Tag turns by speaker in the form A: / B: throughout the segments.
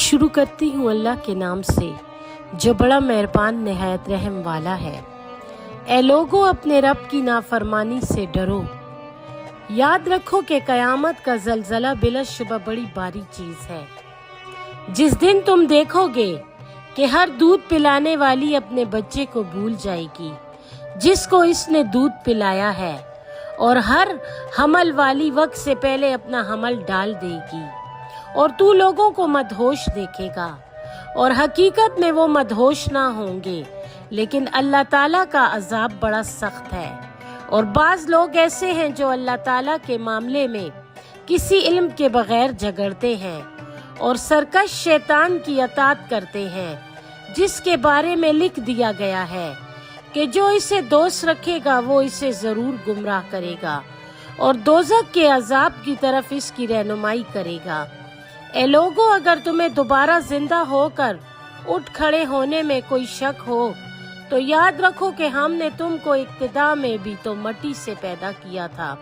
A: शुरू करती हूँ अल्लाह के नाम से जो बड़ा मेहरबान निहायत रहम वाला है। ए लोगो, अपने रब की नाफरमानी से डरो। याद रखो कि कयामत का जलजला बिलाशुबा बड़ी भारी चीज है। जिस दिन तुम देखोगे कि हर दूध पिलाने वाली अपने बच्चे को भूल जाएगी जिसको इसने दूध पिलाया है, और हर हमल वाली वक्त से पहले अपना हमल डाल देगी, और तू लोगों को मदहोश देखेगा, और हकीकत में वो मदहोश ना होंगे, लेकिन अल्लाह ताला का अजाब बड़ा सख्त है। और बाज लोग ऐसे हैं जो अल्लाह ताला के मामले में किसी इल्म के बगैर झगड़ते हैं और सरकश शैतान की अतात करते हैं, जिसके बारे में लिख दिया गया है कि जो इसे दोस्त रखेगा वो इसे जरूर गुमराह करेगा और दोज़ख के अजाब की तरफ इसकी रहनुमाई करेगा। ए लोगो, अगर तुम्हें दोबारा जिंदा होकर उठ खड़े होने में कोई शक हो तो याद रखो कि हमने तुमको इब्तिदा में भी तो मट्टी से पैदा किया था,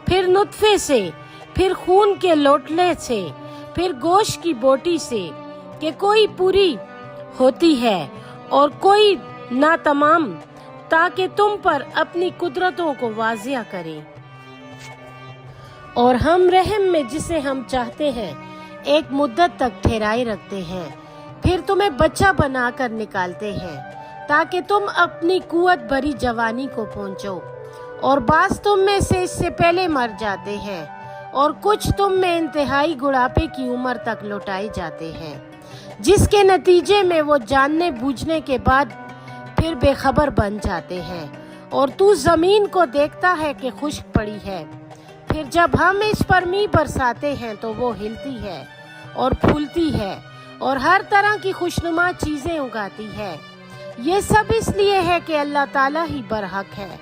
A: फिर नुत्फे से, फिर खून के लोटले से, फिर गोश्त की बोटी से, कि कोई पूरी होती है और कोई ना तमाम, ताकि तुम पर अपनी कुदरतों को वाजिया करें। और हम रहम में जिसे हम चाहते हैं एक मुद्दत तक ठहराए रखते हैं, फिर तुम्हें बच्चा बनाकर निकालते हैं ताकि तुम अपनी कुव्वत भरी जवानी को पहुंचो। और बास तुम में से इससे पहले मर जाते हैं और कुछ तुम में इंतहाई बुढ़ापे की उम्र तक लौटाए जाते हैं, जिसके नतीजे में वो जानने बूझने के बाद फिर बेखबर बन जाते हैं। और तू जमीन को देखता है कि खुश्क पड़ी है, फिर जब हम इस पर मींह बरसाते हैं तो वो हिलती है और फूलती है और हर तरह की खुशनुमा चीजें उगाती है। ये सब इसलिए है कि अल्लाह ताला ही बरहक है,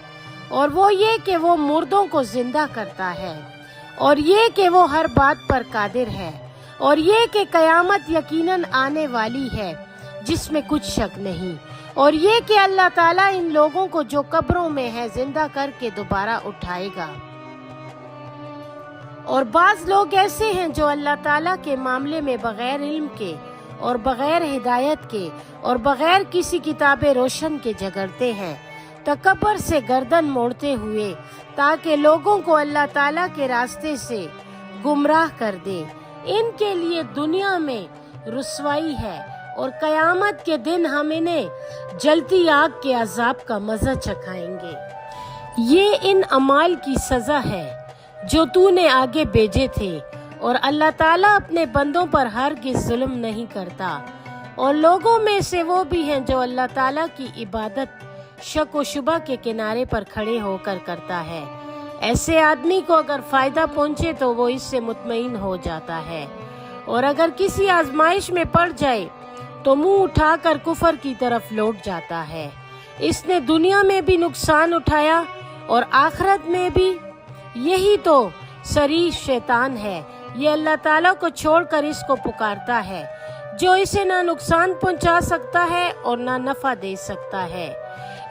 A: और वो ये कि वो मुर्दों को जिंदा करता है, और ये कि वो हर बात पर कादिर है, और ये कि कयामत यकीनन आने वाली है जिसमें कुछ शक नहीं, और ये कि अल्लाह ताला इन लोगों को जो कब्रों में है जिंदा करके दोबारा उठाएगा। और बाज लोग ऐसे हैं जो अल्लाह ताला के मामले में बगैर इल्म के और बगैर हिदायत के और बगैर किसी किताब रोशन के झगड़ते हैं, तकब्बर से गर्दन मोड़ते हुए, ताकि लोगों को अल्लाह ताला के रास्ते से गुमराह कर दे। इनके लिए दुनिया में रुसवाई है और कयामत के दिन हम इन्हें जलती आग के अजाब का मजा चखाएंगे। ये इन अमाल की सजा है जो तूने आगे भेजे थे, और अल्लाह ताला अपने बंदों पर हरगिज़ जुल्म नहीं करता। और लोगों में से वो भी हैं जो अल्लाह ताला की इबादत शक व शुबा के किनारे पर खड़े होकर करता है। ऐसे आदमी को अगर फायदा पहुंचे तो वो इससे मुतमईन हो जाता है, और अगर किसी आजमाइश में पड़ जाए तो मुंह उठाकर कुफर की तरफ लौट जाता है। इसने दुनिया में भी नुकसान उठाया और आखिरत में भी। यही तो शरीफ शैतान है। ये अल्लाह ताला को छोड़कर इसको पुकारता है जो इसे ना नुकसान पहुंचा सकता है और ना नफा दे सकता है।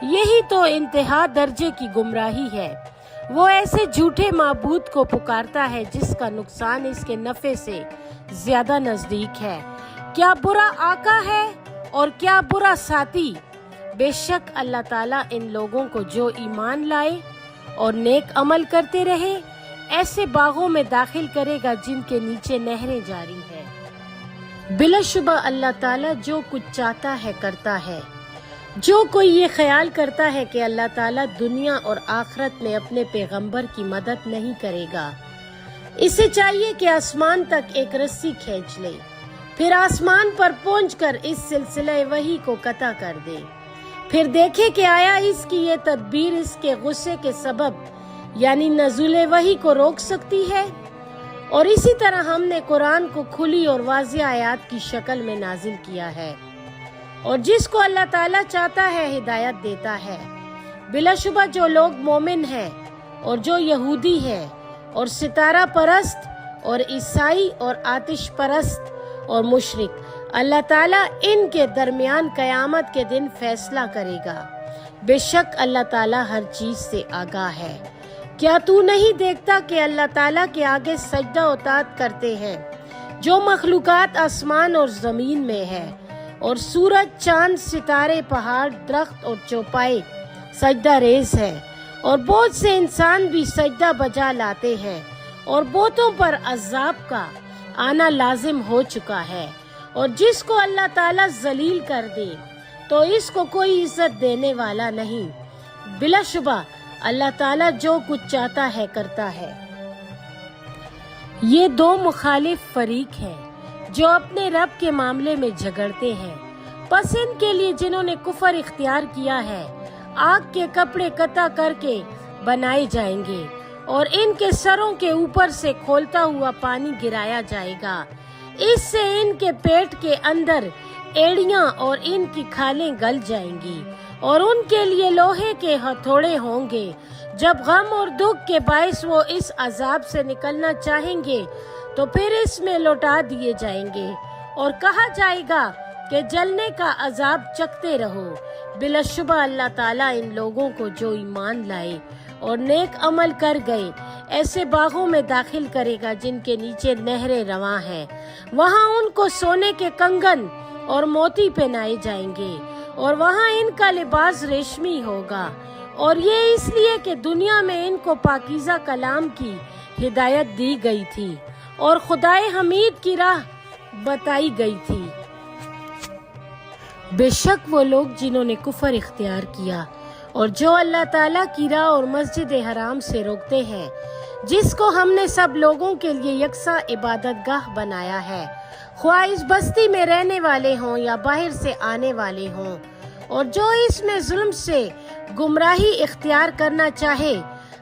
A: यही तो इंतहा दर्जे की गुमराही है। वो ऐसे झूठे माबूद को पुकारता है जिसका नुकसान इसके नफे से ज्यादा नजदीक है। क्या बुरा आका है और क्या बुरा साथी। बेशक अल्लाह ताला इन लोगों को जो ईमान लाए और नेक अमल करते रहे ऐसे बागों में दाखिल करेगा जिनके नीचे नहरें जारी है। बिलाशुबा अल्लाह ताला जो कुछ चाहता है करता है। जो कोई ये ख्याल करता है कि अल्लाह ताला दुनिया और आखिरत में अपने पैगंबर की मदद नहीं करेगा, इसे चाहिए कि आसमान तक एक रस्सी खींच ले, फिर आसमान पर पहुंचकर इस सिलसिले वही को कता कर दे, फिर देखे कि आया इसकी ये तदबीर इसके गुस्से के सबब यानी नज़ुले वही को रोक सकती है। और इसी तरह हमने कुरान को खुली और वाज़िह आयात की शक्ल में नाजिल किया है, और जिसको अल्लाह ताला चाहता है हिदायत देता है। बिलाशुबा जो लोग मोमिन हैं और जो यहूदी हैं और सितारा परस्त और ईसाई और आतिश परस्त और मुशरिक, अल्लाह ताला इनके दरमियान कयामत के दिन फैसला करेगा। बेशक अल्लाह ताला हर चीज से आगाह है। क्या तू नहीं देखता कि अल्लाह ताला के आगे सजदा उतात करते हैं जो मखलूकात आसमान और जमीन में है, और सूरज, चांद, सितारे, पहाड़, दरख्त और चौपाई सजदा रेज है, और बहुत से इंसान भी सजदा बजा लाते हैं, और बहुतों पर अजाब का आना लाजिम हो चुका है। और जिसको अल्लाह ताला जलील कर दे तो इसको कोई इज्जत देने वाला नहीं। बिलाशुबा अल्लाह ताला जो कुछ चाहता है करता है। ये दो मुखालिफ फरीक हैं जो अपने रब के मामले में झगड़ते हैं। बस इनके लिए जिन्होंने कुफर इख्तियार किया है, आग के कपड़े कता करके बनाए जाएंगे और इनके सरों के ऊपर से खोलता हुआ पानी गिराया जाएगा। इससे इनके पेट के अंदर एड़ियां और इनकी खालें गल जाएंगी और उनके लिए लोहे के हथौड़े होंगे। जब गम और दुख के बायस वो इस अजाब से निकलना चाहेंगे तो फिर इसमें लौटा दिए जाएंगे और कहा जाएगा कि जलने का अजाब चखते रहो। बिलाशुबा अल्लाह ताला इन लोगों को जो ईमान लाए और नेक अमल कर गए ऐसे बागों में दाखिल करेगा जिनके नीचे नहरें रवां हैं। वहाँ उनको सोने के कंगन और मोती पहनाए जाएंगे और वहाँ इनका लिबास रेशमी होगा। और ये इसलिए कि दुनिया में इनको पाकीज़ा कलाम की हिदायत दी गई थी और खुदाए हमीद की राह बताई गई थी। बेशक वो लोग जिन्होंने कुफर इख्तियार किया और जो अल्लाह ताला की राह और मस्जिद हराम से रोकते हैं, जिसको हमने सब लोगों के लिए यकसा इबादत गाह बनाया है, ख्वाह इस बस्ती में रहने वाले हों या बाहर से आने वाले हों, और जो इसमें जुल्म से गुमराही इख्तियार करना चाहे,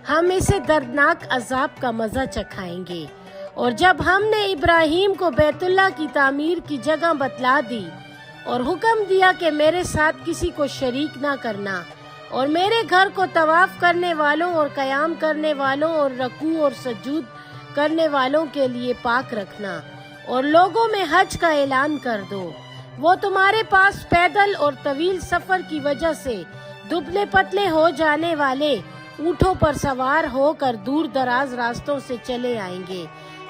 A: हम इसे दर्दनाक अजाब का मजा चखाएंगे। और जब हमने इब्राहीम को बैतुल्लाह की तामीर की जगह बतला दी और हुक्म दिया कि मेरे साथ किसी को शरीक ना करना और मेरे घर को तवाफ करने वालों और कयाम करने वालों और रकू और सजूद करने वालों के लिए पाक रखना और लोगों में हज का ऐलान कर दो। वो तुम्हारे पास पैदल और तवील सफर की वजह से दुबले पतले हो जाने वाले ऊँटों पर सवार होकर दूर दराज रास्तों से चले आएंगे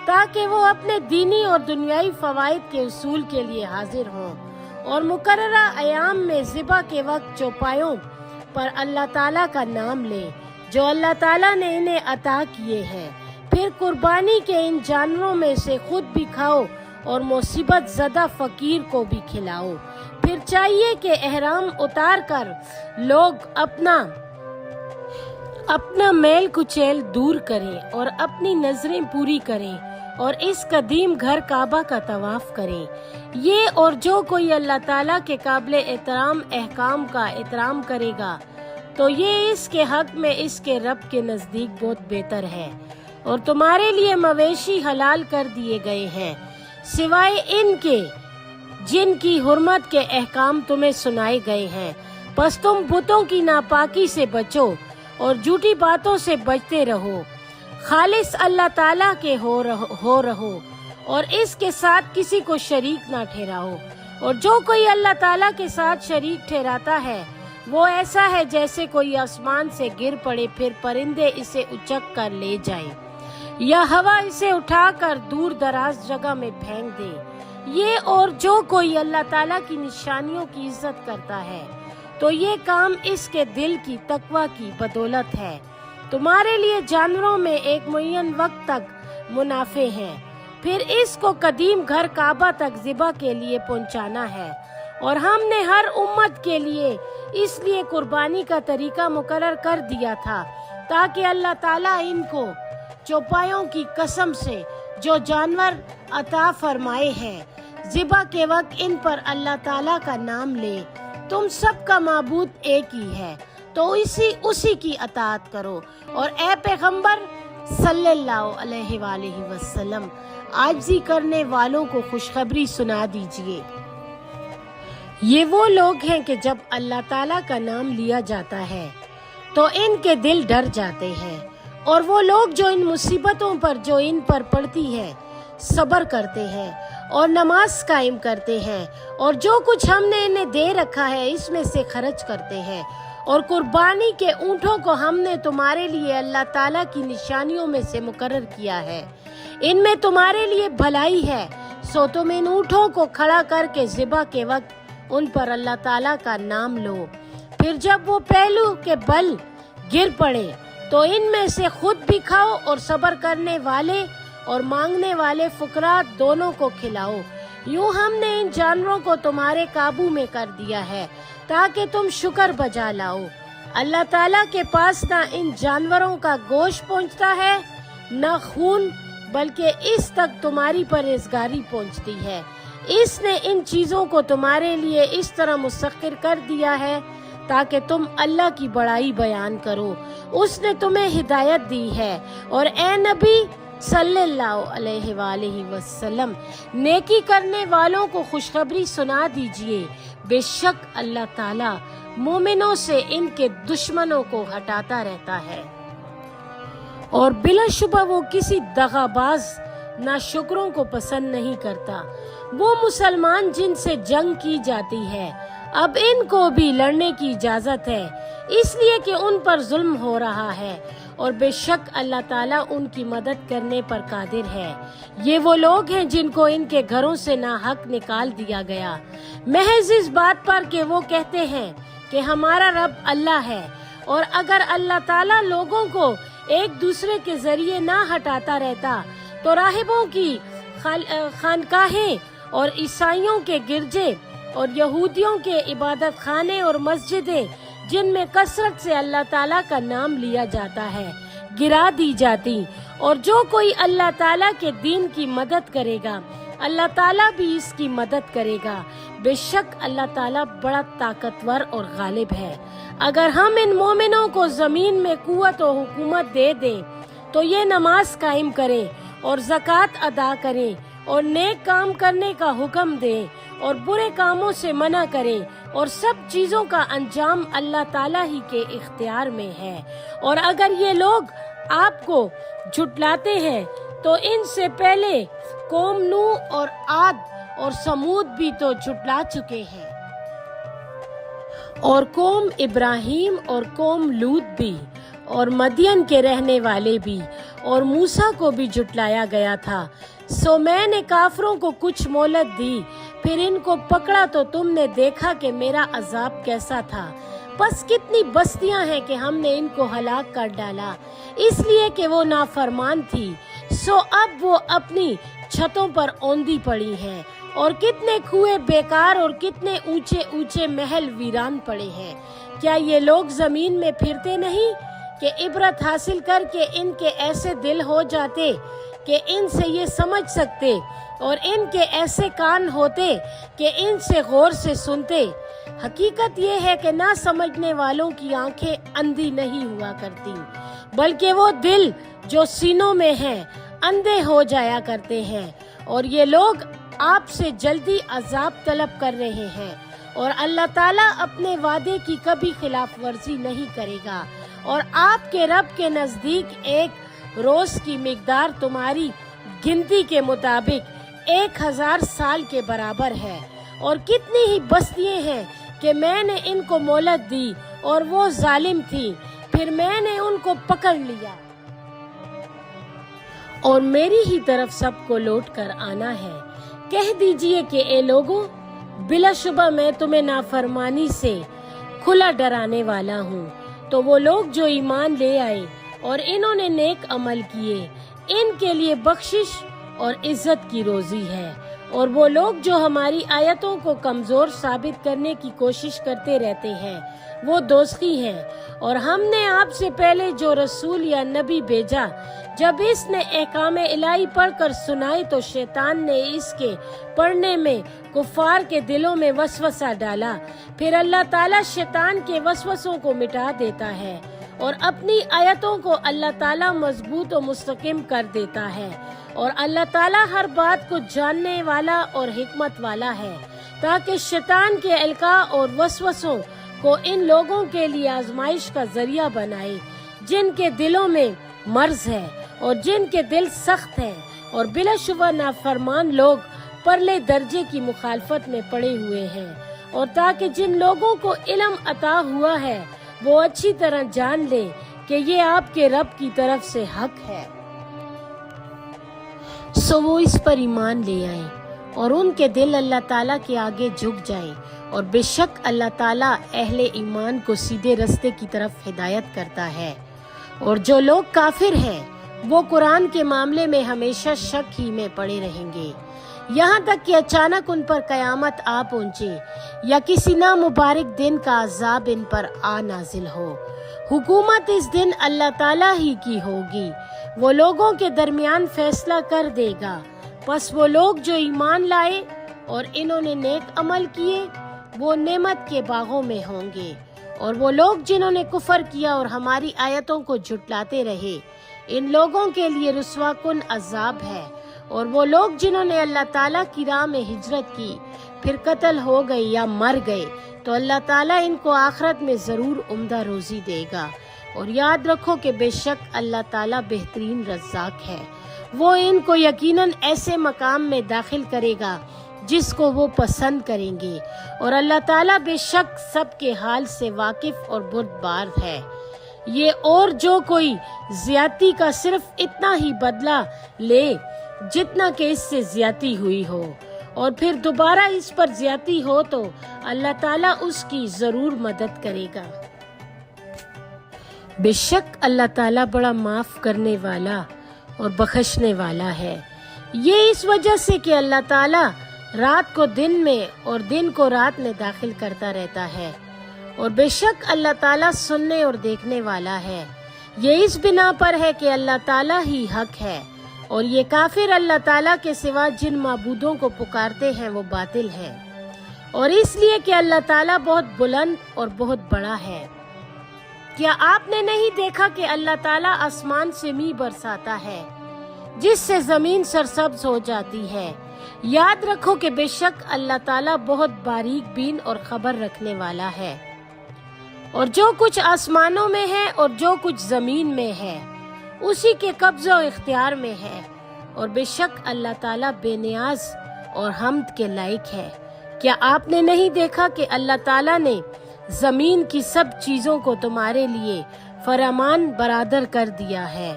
A: ताकि वो अपने दीनी और दुनियाई फवाइद के उसूल के लिए हाजिर हों और मुकर्ररा अयाम में ज़िबा के वक्त चौपायों पर अल्लाह ताला का नाम ले जो अल्लाह ताला ने इन्हें अता किए हैं। फिर कुर्बानी के इन जानवरों में से खुद भी खाओ और मुसीबत ज़दा फकीर को भी खिलाओ। फिर चाहिए कि एहराम उतार कर लोग अपना मैल कुचैल दूर करें और अपनी नजरें पूरी करें और इस कदीम घर काबा का तवाफ करें। ये और जो कोई अल्लाह ताला के काबिल एहतराम अहकाम का एहतराम करेगा तो ये इसके हक में इसके रब के नजदीक बहुत बेहतर है। और तुम्हारे लिए मवेशी हलाल कर दिए गए हैं सिवाय इनके जिनकी हुर्मत के अहकाम तुम्हें सुनाए गए हैं। बस तुम बुतों की नापाकी से बचो और झूठी बातों से बचते रहो। खालिस अल्लाह ताला के हो रहो और इसके साथ किसी को शरीक ना ठहराओ। और जो कोई अल्लाह ताला के साथ शरीक ठहराता है वो ऐसा है जैसे कोई आसमान से गिर पड़े फिर परिंदे इसे उचक कर ले जाए या हवा इसे उठाकर दूर दराज जगह में फेंक दे। ये और जो कोई अल्लाह ताला की निशानियों की इज्जत करता है तो ये काम इसके दिल की तकवा की बदौलत है। तुम्हारे लिए जानवरों में एक मुय्यन वक्त तक मुनाफे हैं, फिर इसको कदीम घर काबा तक ज़िबा के लिए पहुंचाना है। और हमने हर उम्मत के लिए इसलिए कुर्बानी का तरीका मुकर्रर कर दिया था ताकि अल्लाह ताला इनको चौपायों की कसम से जो जानवर अता फरमाए हैं ज़िबा के वक्त इन पर अल्लाह ताला का नाम ले। तुम सबका माबूद एक ही है तो उसी की अताअत करो। और ए पैगंबर सल्लल्लाहु अलैहि वसल्लम आजिज़ी करने वालों को खुशखबरी सुना दीजिए। ये वो लोग हैं कि जब अल्लाह ताला का नाम लिया जाता है तो इनके दिल डर जाते हैं। और वो लोग जो इन मुसीबतों पर जो इन पर पड़ती है सब्र करते हैं और नमाज कायम करते हैं और जो कुछ हमने इन्हें दे रखा है इसमें से खर्च करते हैं। और कुर्बानी के ऊँटों को हमने तुम्हारे लिए अल्लाह ताला की निशानियों में से मुकर्रर किया है। इनमें तुम्हारे लिए भलाई है सो तुम इन ऊँटों को खड़ा करके ज़िबा के वक्त उन पर अल्लाह ताला का नाम लो। फिर जब वो पहलू के बल गिर पड़े तो इनमें से खुद भी खाओ और सब्र करने वाले और मांगने वाले फुकरा दोनों को खिलाओ। यूं हमने इन जानवरों को तुम्हारे काबू में कर दिया है ताकि तुम शुक्र बजा लाओ। अल्लाह ताला के पास ना इन जानवरों का गोश्त पहुंचता है न खून, बल्कि इस तक तुम्हारी परहेजगारी पहुंचती है। इसने इन चीजों को तुम्हारे लिए इस तरह मुसख्खर कर दिया है ताकि तुम अल्लाह की बड़ाई बयान करो। उसने तुम्हें हिदायत दी है और ए नबी सल्लल्लाहु अलैहि वसल्लम नेकी करने वालों को खुशखबरी सुना दीजिए। बेशक अल्लाह ताला मोमिनों से इनके दुश्मनों को हटाता रहता है और बिलाशुबा वो किसी दगाबाज नाशुक्रों को पसंद नहीं करता। वो मुसलमान जिनसे जंग की जाती है अब इनको भी लड़ने की इजाजत है, इसलिए कि उन पर जुल्म हो रहा है और बेशक अल्लाह ताला उनकी मदद करने पर कादिर है। ये वो लोग हैं जिनको इनके घरों से नाहक निकाल दिया गया महज इस बात पर कि वो कहते हैं कि हमारा रब अल्लाह है। और अगर अल्लाह ताला लोगों को एक दूसरे के जरिए ना हटाता रहता तो राहिबों की खानकाहें और ईसाइयों के गिरजे और यहूदियों के इबादत खाने और मस्जिदें जिनमें कसरत से अल्लाह ताला का नाम लिया जाता है गिरा दी जाती। और जो कोई अल्लाह ताला के दीन की मदद करेगा अल्लाह ताला भी इसकी मदद करेगा। बेशक अल्लाह ताला बड़ा ताकतवर और गालिब है। अगर हम इन मोमिनों को जमीन में कुव्वत और हुकूमत दे दें तो ये नमाज कायम करें और ज़कात अदा करें और नेक काम करने का हुक्म दें और बुरे कामों से मना करें और सब चीजों का अंजाम अल्लाह ताला ही के इख्तियार में है। और अगर ये लोग आपको झुटलाते हैं तो इनसे पहले कौम नूह और आद और समूद भी तो झुटला चुके हैं और कौम इब्राहिम और कौम लूत भी और मदियन के रहने वाले भी और मूसा को भी झुटलाया गया था। सो मैंने काफरों को कुछ मोहलत दी, फिर इनको पकड़ा तो तुमने देखा कि मेरा अजाब कैसा था। बस कितनी बस्तियां हैं कि हमने इनको हलाक कर डाला इसलिए कि वो नाफरमान थी। सो अब वो अपनी छतों पर औंधी पड़ी हैं और कितने कुएं बेकार और कितने ऊंचे ऊंचे महल वीरान पड़े हैं। क्या ये लोग जमीन में फिरते नहीं कि इबरत हासिल करके इनके ऐसे दिल हो जाते कि इनसे ये समझ सकते और इनके ऐसे कान होते कि इनसे गौर से सुनते। हकीकत ये है कि ना समझने वालों की आंखें अंधी नहीं हुआ करती बल्कि वो दिल जो सीनों में हैं अंधे हो जाया करते हैं। और ये लोग आपसे जल्दी अजाब तलब कर रहे हैं और अल्लाह ताला अपने वादे की कभी खिलाफ वर्जी नहीं करेगा। और आपके रब के नजदीक एक रोज की मिकदार तुम्हारी गिनती के मुताबिक 1000 साल के बराबर है। और कितनी ही बस्तियां हैं कि मैंने इनको मोहलत दी और वो जालिम थी, फिर मैंने उनको पकड़ लिया और मेरी ही तरफ सबको लौट कर आना है। कह दीजिए कि ए लोगों, बिलाशुबा मैं तुम्हें नाफरमानी से खुला डराने वाला हूँ। तो वो लोग जो ईमान ले आए और इन्होंने नेक अमल किए इनके लिए बख्शिश और इज्जत की रोजी है। और वो लोग जो हमारी आयतों को कमजोर साबित करने की कोशिश करते रहते हैं वो दोस्ती हैं। और हमने आपसे पहले जो रसूल या नबी भेजा जब इसने एहकाम इलाही पढ़कर सुनाई तो शैतान ने इसके पढ़ने में कुफार के दिलों में वसवसा डाला। फिर अल्लाह ताला शैतान के वसवसों को मिटा देता है और अपनी आयतों को अल्लाह ताला मजबूत और मुस्तकिम कर देता है। और अल्लाह ताला हर बात को जानने वाला और हिकमत वाला है ताकि शैतान के अलका और वसवसों को इन लोगों के लिए आजमाइश का जरिया बनाए जिनके दिलों में मर्ज है और जिनके दिल सख्त हैं और बिलाशुबा नाफरमान लोग परले दर्जे की मुखालफत में पड़े हुए हैं। और ताकि जिन लोगों को इल्म अता हुआ है वो अच्छी तरह जान ले कि ये आपके रब की तरफ से हक है। सो वो इस पर ईमान ले आए اور ان کے دل اللہ تعالیٰ کے آگے جھک جائیں، اور بے شک اللہ تعالیٰ اہل ایمان کو سیدھے رستے کی طرف ہدایت کرتا ہے۔ اور جو لوگ کافر ہیں وہ قرآن کے معاملے میں ہمیشہ شک ہی میں پڑے رہیں گے، یہاں تک کہ اچانک ان پر قیامت آ پہنچے یا کسی نامبارک دن کا عذاب ان پر آ نازل ہو۔ حکومت اس دن اللہ تعالیٰ ہی کی ہوگی، وہ لوگوں کے درمیان فیصلہ کر دے گا۔ پس وہ لوگ جو ایمان لائے اور انہوں نے نیک عمل کیے وہ نعمت کے باغوں میں ہوں گے، اور وہ لوگ جنہوں نے کفر کیا اور ہماری آیتوں کو جھٹلاتے رہے ان لوگوں کے لیے رسوا کن عذاب ہے۔ اور وہ لوگ جنہوں نے اللہ تعالیٰ کی راہ میں ہجرت کی پھر قتل ہو گئے یا مر گئے تو اللہ تعالیٰ ان کو آخرت میں ضرور عمدہ روزی دے گا۔ اور یاد رکھو کہ بے شک اللہ تعالیٰ بہترین رزاق ہے، وہ ان کو یقیناً ایسے مقام میں داخل کرے گا جس کو وہ پسند کریں گے، اور اللہ تعالیٰ بے شک سب کے حال سے واقف اور بردبار ہے۔ یہ اور جو کوئی زیادتی کا صرف اتنا ہی بدلہ لے جتنا کہ اس سے زیادتی ہوئی ہو، اور پھر دوبارہ اس پر زیادتی ہو تو اللہ تعالیٰ اس کی ضرور مدد کرے گا۔ بے شک اللہ تعالیٰ بڑا معاف کرنے والا اور بخشنے والا ہے۔ یہ اس وجہ سے کہ اللہ تعالیٰ رات کو دن میں اور دن کو رات میں داخل کرتا رہتا ہے، اور بے شک اللہ تعالیٰ سننے اور دیکھنے والا ہے۔ یہ اس بنا پر ہے کہ اللہ تعالیٰ ہی حق ہے، اور یہ کافر اللہ تعالیٰ کے سوا جن معبودوں کو پکارتے ہیں وہ باطل ہیں، اور اس لیے کہ اللہ تعالیٰ بہت بلند اور بہت بڑا ہے۔ کیا آپ نے نہیں دیکھا کہ اللہ تعالیٰ آسمان سے میਂہ برساتا ہے جس سے زمین سرسبز ہو جاتی ہے؟ یاد رکھو کہ بے شک اللہ تعالیٰ بہت باریک بین اور خبر رکھنے والا ہے۔ اور جو کچھ آسمانوں میں ہے اور جو کچھ زمین میں ہے اسی کے قبضہ و اختیار میں ہے، اور بے شک اللہ تعالیٰ بے نیاز اور حمد کے لائق ہے۔ کیا آپ نے نہیں دیکھا کہ اللہ تعالیٰ نے زمین کی سب چیزوں کو تمہارے لیے فرمان برادر کر دیا ہے،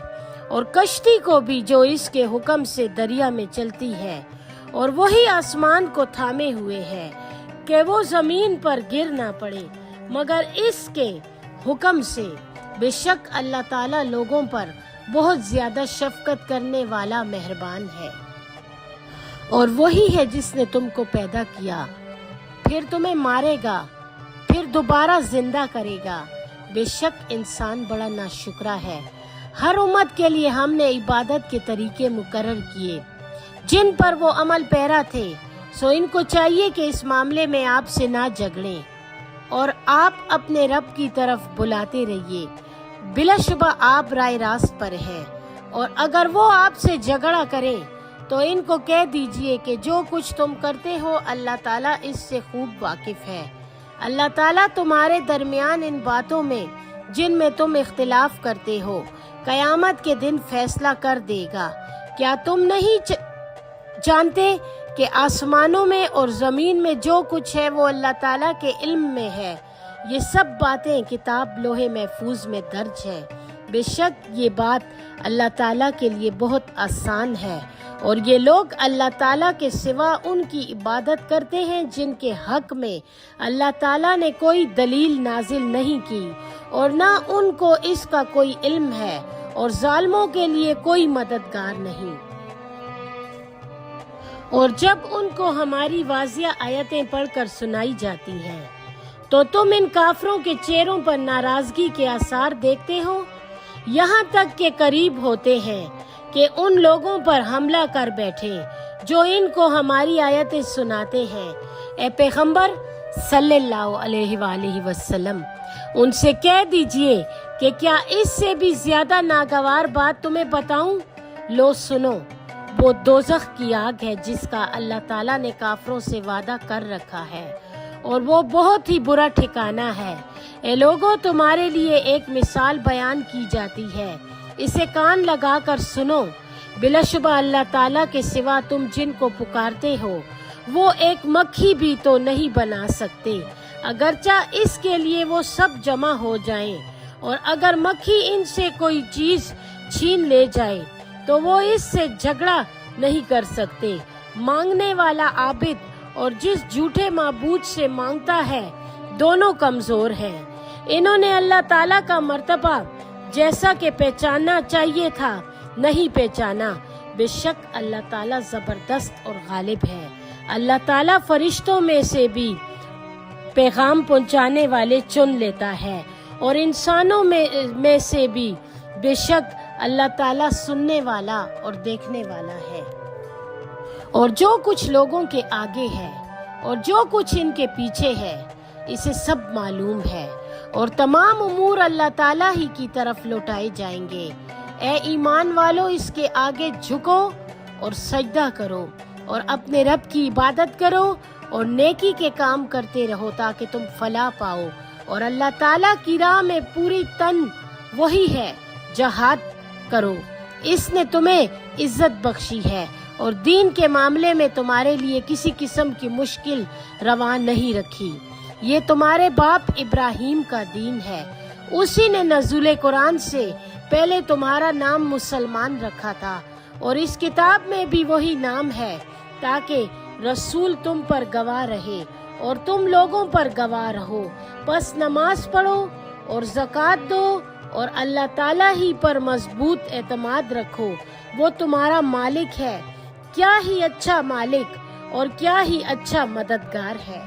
A: اور کشتی کو بھی جو اس کے حکم سے دریا میں چلتی ہے، اور وہی آسمان کو تھامے ہوئے ہے کہ وہ زمین پر گر نہ پڑے مگر اس کے حکم سے۔ بے شک اللہ تعالیٰ لوگوں پر بہت زیادہ شفقت کرنے والا مہربان ہے۔ اور وہی ہے جس نے تم کو پیدا کیا، پھر تمہیں مارے گا، پھر دوبارہ زندہ کرے گا۔ بے شک انسان بڑا ناشکرا ہے۔ ہر امت کے لیے ہم نے عبادت کے طریقے مقرر کیے جن پر وہ عمل پیرا تھے، سو ان کو چاہیے کہ اس معاملے میں آپ سے نہ جھگڑیں اور آپ اپنے رب کی طرف بلاتے رہیے، بلا شبہ آپ رائے راست پر ہیں۔ اور اگر وہ آپ سے جھگڑا کریں تو ان کو کہہ دیجئے کہ جو کچھ تم کرتے ہو اللہ تعالیٰ اس سے خوب واقف ہے۔ اللہ تعالیٰ تمہارے درمیان ان باتوں میں جن میں تم اختلاف کرتے ہو قیامت کے دن فیصلہ کر دے گا۔ کیا تم نہیں جانتے کہ آسمانوں میں اور زمین میں جو کچھ ہے وہ اللہ تعالیٰ کے علم میں ہے؟ یہ سب باتیں کتاب لوح محفوظ میں درج ہے۔ بے شک یہ بات اللہ تعالیٰ کے لیے بہت آسان ہے، اور یہ لوگ اللہ تعالیٰ کے سوا ان کی عبادت کرتے ہیں جن کے حق میں اللہ تعالیٰ نے کوئی دلیل نازل نہیں کی، اور نہ ان کو اس کا کوئی علم ہے، اور ظالموں کے لیے کوئی مددگار نہیں۔ اور جب ان کو ہماری واضح آیتیں پڑھ کر سنائی جاتی ہیں تو تم ان کافروں کے چہروں پر ناراضگی کے آثار دیکھتے ہو، یہاں تک کہ قریب ہوتے ہیں کہ ان لوگوں پر حملہ کر بیٹھے جو ان کو ہماری آیتیں سناتے ہیں۔ اے پیغمبر صلی اللہ علیہ وآلہ وسلم، ان سے کہہ دیجئے کہ کیا اس سے بھی زیادہ ناگوار بات تمہیں بتاؤں؟ لو سنو، وہ دوزخ کی آگ ہے جس کا اللہ تعالیٰ نے کافروں سے وعدہ کر رکھا ہے، اور وہ بہت ہی برا ٹھکانہ ہے۔ اے لوگوں، تمہارے لیے ایک مثال بیان کی جاتی ہے، اسے کان لگا کر سنو۔ بلا شبہ اللہ تعالیٰ کے سوا تم جن کو پکارتے ہو وہ ایک مکھی بھی تو نہیں بنا سکتے، اگرچہ اس کے لیے وہ سب جمع ہو جائیں، اور اگر مکھی ان سے کوئی چیز چھین لے جائے تو وہ اس سے جھگڑا نہیں کر سکتے، مانگنے والا عابد اور جس جھوٹے معبود سے مانگتا ہے دونوں کمزور ہیں۔ انہوں نے اللہ تعالیٰ کا مرتبہ جیسا کہ پہچاننا چاہیے تھا نہیں پہچانا۔ بے شک اللہ تعالیٰ زبردست اور غالب ہے۔ اللہ تعالیٰ فرشتوں میں سے بھی پیغام پہنچانے والے چن لیتا ہے اور انسانوں میں سے بھی بے شک اللہ تعالیٰ سننے والا اور دیکھنے والا ہے۔ اور جو کچھ لوگوں کے آگے ہے اور جو کچھ ان کے پیچھے ہے اسے سب معلوم ہے، اور تمام امور اللہ تعالیٰ ہی کی طرف لوٹائے جائیں گے۔ اے ایمان والو، اس کے آگے جھکو اور سجدہ کرو اور اپنے رب کی عبادت کرو اور نیکی کے کام کرتے رہو تاکہ تم فلاح پاؤ، اور اللہ تعالیٰ کی راہ میں پوری تن وہی ہے، جہاد کرو، اس نے تمہیں عزت بخشی ہے اور دین کے معاملے میں تمہارے لیے کسی قسم کی مشکل روا نہیں رکھی۔ یہ تمہارے باپ ابراہیم کا دین ہے، اسی نے نزول قرآن سے پہلے تمہارا نام مسلمان رکھا تھا، اور اس کتاب میں بھی وہی نام ہے تاکہ رسول تم پر گواہ رہے اور تم لوگوں پر گواہ رہو۔ بس نماز پڑھو اور زکوٰۃ دو اور اللہ تعالیٰ ہی پر مضبوط اعتماد رکھو، وہ تمہارا مالک ہے، کیا ہی اچھا مالک اور کیا ہی اچھا مددگار ہے۔